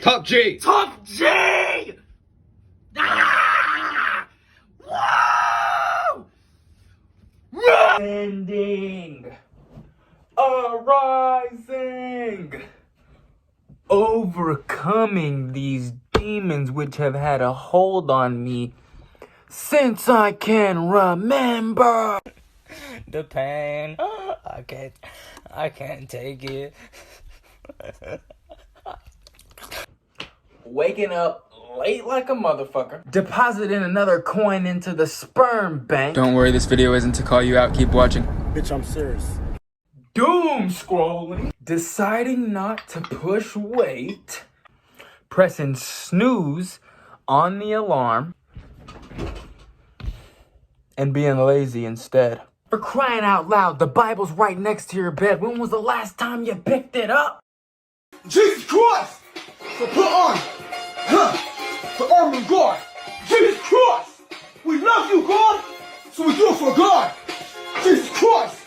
Top G! Top G! Ah! Whoa! Ascending, arising, overcoming these demons which have had a hold on me since I can remember. The pain, I can't take it. Waking up late like a motherfucker. Depositing another coin into the sperm bank. Don't worry, this video isn't to call you out. Keep watching. Bitch, I'm serious. Doom scrolling. Deciding not to push weight. Pressing snooze on the alarm. And being lazy instead. For crying out loud, the Bible's right next to your bed. When was the last time you picked it up? Jesus Christ! So put on the armor of God. Jesus Christ! We love you, God! So we do it for God! Jesus Christ!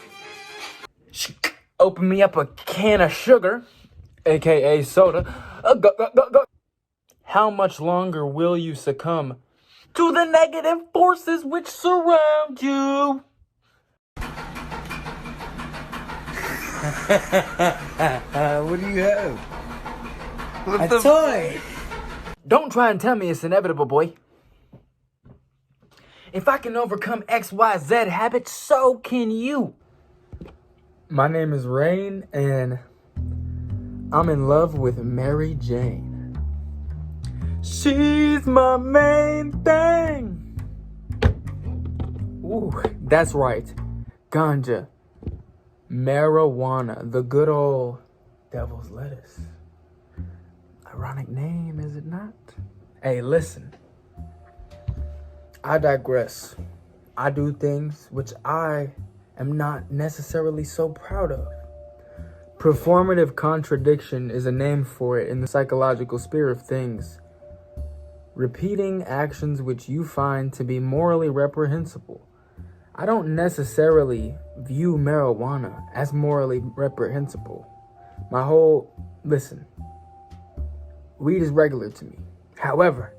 Open me up a can of sugar, aka soda. Go. How much longer will you succumb to the negative forces which surround you? What do you have? A toy. Don't try and tell me it's inevitable, boy. If I can overcome XYZ habits, so can you. My name is Rain, and I'm in love with Mary Jane. She's my main thing. Ooh, that's right. Ganja. Marijuana. The good old devil's lettuce. Ironic name, is it not? Hey, listen. I digress. I do things which I am not necessarily so proud of. Performative contradiction is a name for it in the psychological sphere of things. Repeating actions which you find to be morally reprehensible. I don't necessarily view marijuana as morally reprehensible. Listen, weed is regular to me. However,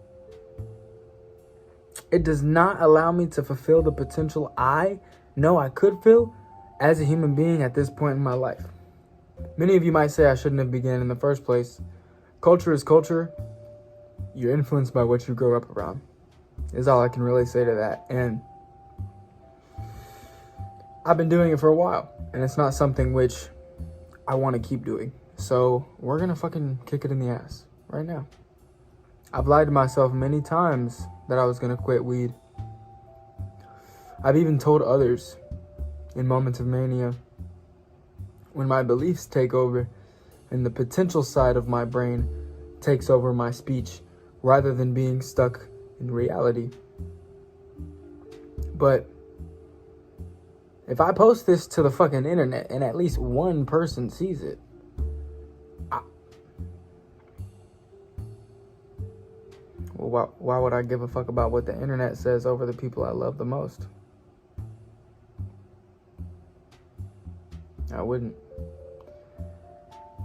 it does not allow me to fulfill the potential I know I could feel as a human being at this point in my life. Many of you might say I shouldn't have begun in the first place. Culture is culture. You're influenced by what you grow up around, is all I can really say to that. And I've been doing it for a while, and it's not something which I want to keep doing. So we're gonna fucking kick it in the ass right now. I've lied to myself many times that I was gonna quit weed. I've even told others in moments of mania, when my beliefs take over and the potential side of my brain takes over my speech rather than being stuck in reality. But if I post this to the fucking internet and at least one person sees it, why would I give a fuck about what the internet says over the people I love the most? I wouldn't.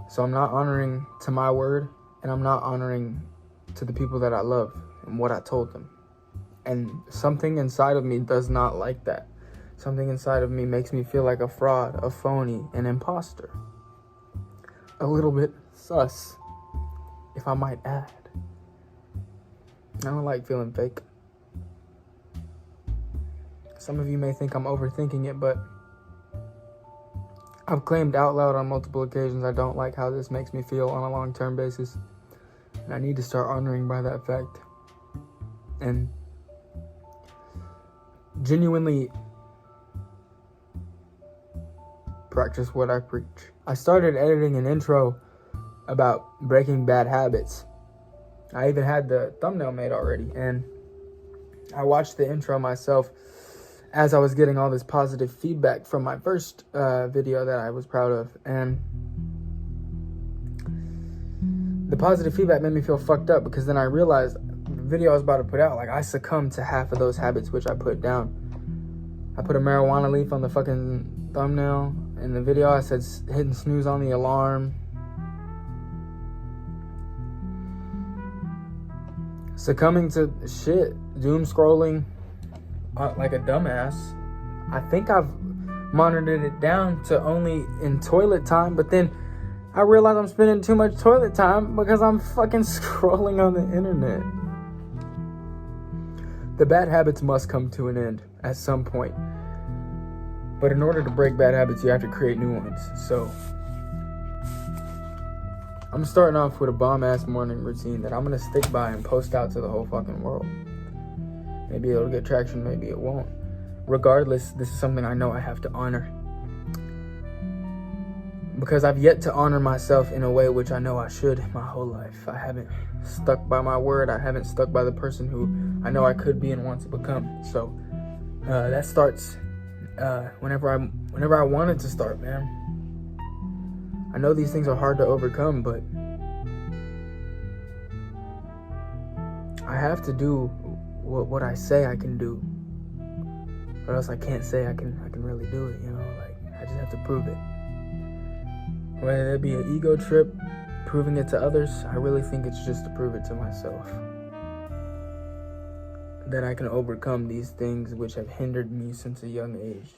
So I'm not honoring to my word, and I'm not honoring to the people that I love and what I told them. And something inside of me does not like that. Something inside of me makes me feel like a fraud, a phony, an imposter. A little bit sus, if I might add. I don't like feeling fake. Some of you may think I'm overthinking it, but I've claimed out loud on multiple occasions I don't like how this makes me feel on a long-term basis. And I need to start honoring by that fact. And genuinely practice what I preach. I started editing an intro about breaking bad habits. I even had the thumbnail made already, and I watched the intro myself as I was getting all this positive feedback from my first video that I was proud of, and the positive feedback made me feel fucked up, because then I realized the video I was about to put out, like, I succumbed to half of those habits which I put down. I put a marijuana leaf on the fucking thumbnail, In the video, I said hitting snooze on the alarm. Succumbing to shit. Doom scrolling like a dumbass. I think I've monitored it down to only in toilet time, but then I realize I'm spending too much toilet time because I'm fucking scrolling on the internet. The bad habits must come to an end at some point. But in order to break bad habits, you have to create new ones. So I'm starting off with a bomb-ass morning routine that I'm going to stick by and post out to the whole fucking world. Maybe it'll get traction, maybe it won't. Regardless, this is something I know I have to honor. Because I've yet to honor myself in a way which I know I should my whole life. I haven't stuck by my word. I haven't stuck by the person who I know I could be and want to become. So that starts whenever I want it to start, man. I know these things are hard to overcome, but I have to do what I say I can do. Or else I can't say I can really do it, you know? Like, I just have to prove it. Whether it be an ego trip, proving it to others, I really think it's just to prove it to myself. That I can overcome these things which have hindered me since a young age.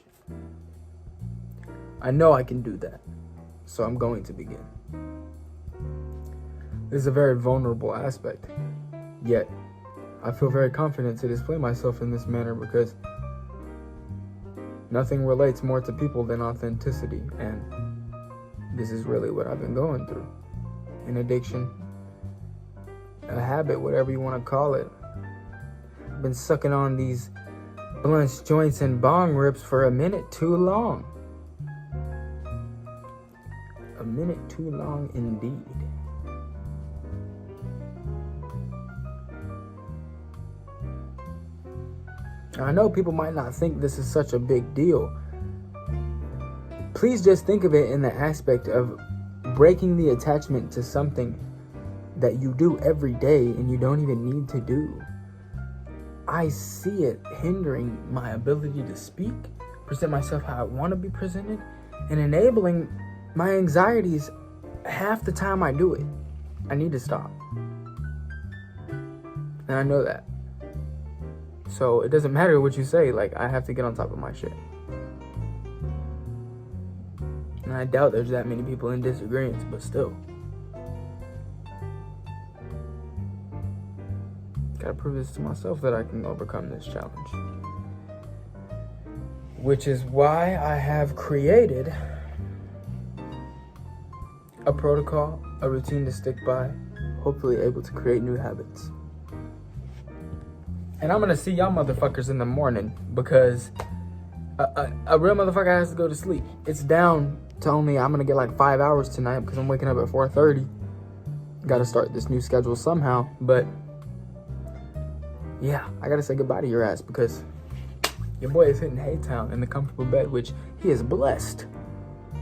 I know I can do that, so I'm going to begin. This is a very vulnerable aspect, yet I feel very confident to display myself in this manner because nothing relates more to people than authenticity, and this is really what I've been going through. An addiction, a habit, whatever you want to call it. I've been sucking on these blunts, joints, and bong rips for a minute too long. A minute too long indeed. I know people might not think this is such a big deal. Please just think of it in the aspect of breaking the attachment to something that you do every day and you don't even need to do. I see it hindering my ability to speak, present myself how I want to be presented, and enabling my anxieties half the time I do it. I need to stop. And I know that. So it doesn't matter what you say, like, I have to get on top of my shit. And I doubt there's that many people in disagreement, but still. Gotta prove this to myself that I can overcome this challenge. Which is why I have created a protocol, a routine to stick by, hopefully able to create new habits. And I'm gonna see y'all motherfuckers in the morning because a real motherfucker has to go to sleep. It's down to only, I'm gonna get like 5 hours tonight because I'm waking up at 4:30. Gotta start this new schedule somehow, but yeah, I gotta say goodbye to your ass because your boy is hitting Haytown in the comfortable bed, which he is blessed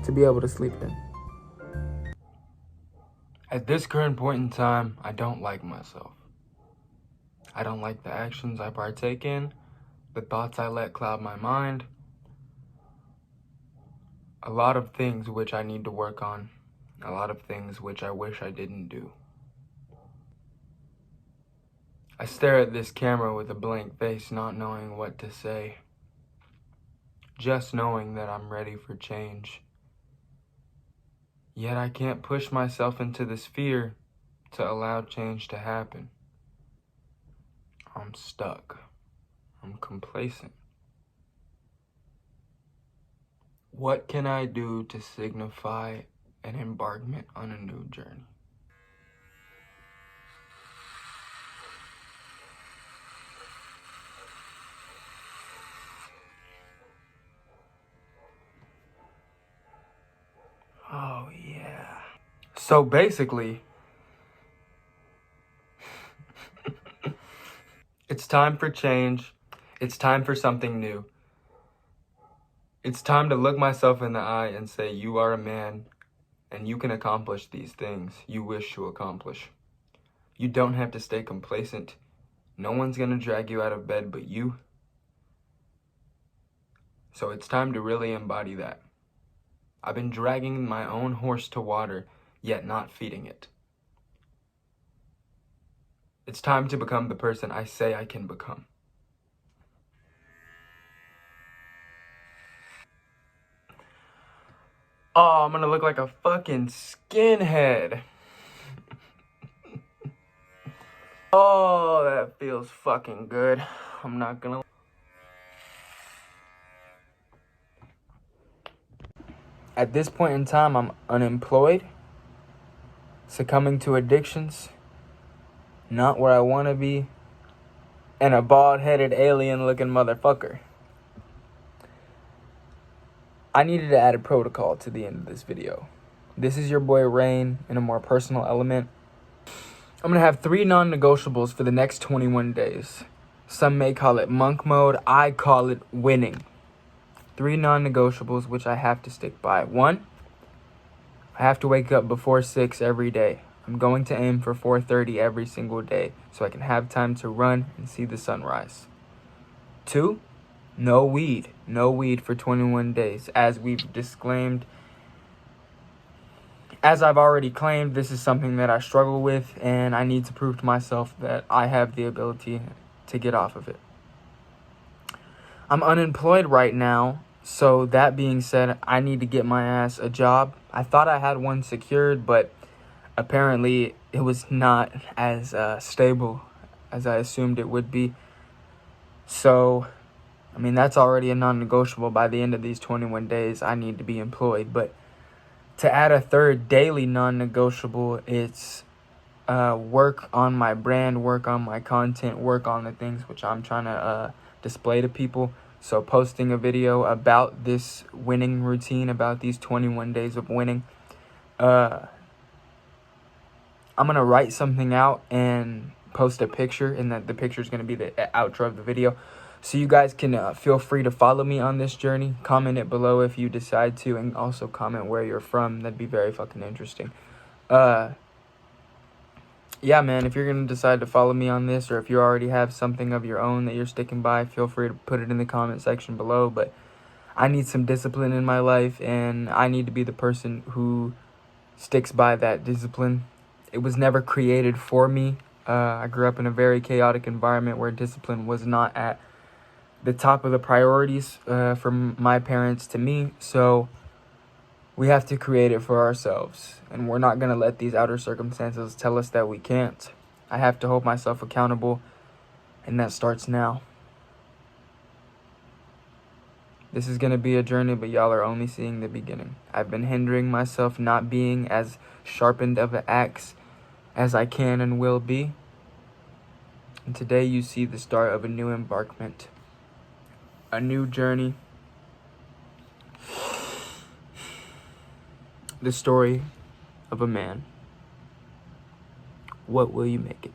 to be able to sleep in. At this current point in time, I don't like myself. I don't like the actions I partake in, the thoughts I let cloud my mind. A lot of things which I need to work on. A lot of things which I wish I didn't do. I stare at this camera with a blank face, not knowing what to say. Just knowing that I'm ready for change. Yet I can't push myself into this fear to allow change to happen. I'm stuck. I'm complacent. What can I do to signify an embarkment on a new journey? Oh, yeah. So basically, it's time for change. It's time for something new. It's time to look myself in the eye and say, you are a man and you can accomplish these things you wish to accomplish. You don't have to stay complacent. No one's gonna drag you out of bed but you. So it's time to really embody that. I've been dragging my own horse to water, yet not feeding it. It's time to become the person I say I can become. Oh, I'm gonna look like a fucking skinhead. Oh, that feels fucking good. I'm not gonna. At this point in time, I'm unemployed, succumbing to addictions, not where I want to be, and a bald-headed alien-looking motherfucker. I needed to add a protocol to the end of this video. This is your boy Rain in a more personal element. I'm going to have 3 non-negotiables for the next 21 days. Some may call it monk mode. I call it winning. 3 non-negotiables which I have to stick by. 1, I have to wake up before 6 every day. I'm going to aim for 4:30 every single day so I can have time to run and see the sunrise. 2, no weed. No weed for 21 days. As we've disclaimed, as I've already claimed, this is something that I struggle with, and I need to prove to myself that I have the ability to get off of it. I'm unemployed right now, so that being said, I need to get my ass a job. I thought I had one secured, but apparently it was not as stable as I assumed it would be. So, I mean, that's already a non-negotiable. By the end of these 21 days, I need to be employed. But to add a third daily non-negotiable, it's work on my brand, work on my content, work on the things which I'm trying to display to people. So posting a video about this winning routine, about these 21 days of winning. I'm going to write something out and post a picture, and that the picture is going to be the outro of the video. So you guys can feel free to follow me on this journey. Comment it below if you decide to, and also comment where you're from. That'd be very fucking interesting. Yeah, man, if you're going to decide to follow me on this, or if you already have something of your own that you're sticking by, feel free to put it in the comment section below. But I need some discipline in my life, and I need to be the person who sticks by that discipline. It was never created for me. I grew up in a very chaotic environment where discipline was not at the top of the priorities from my parents to me. So we have to create it for ourselves, and we're not going to let these outer circumstances tell us that we can't. I have to hold myself accountable, and that starts now. This is going to be a journey, but y'all are only seeing the beginning. I've been hindering myself not being as sharpened of an axe as I can and will be. And today you see the start of a new embarkment, a new journey. The story of a man. What will you make it?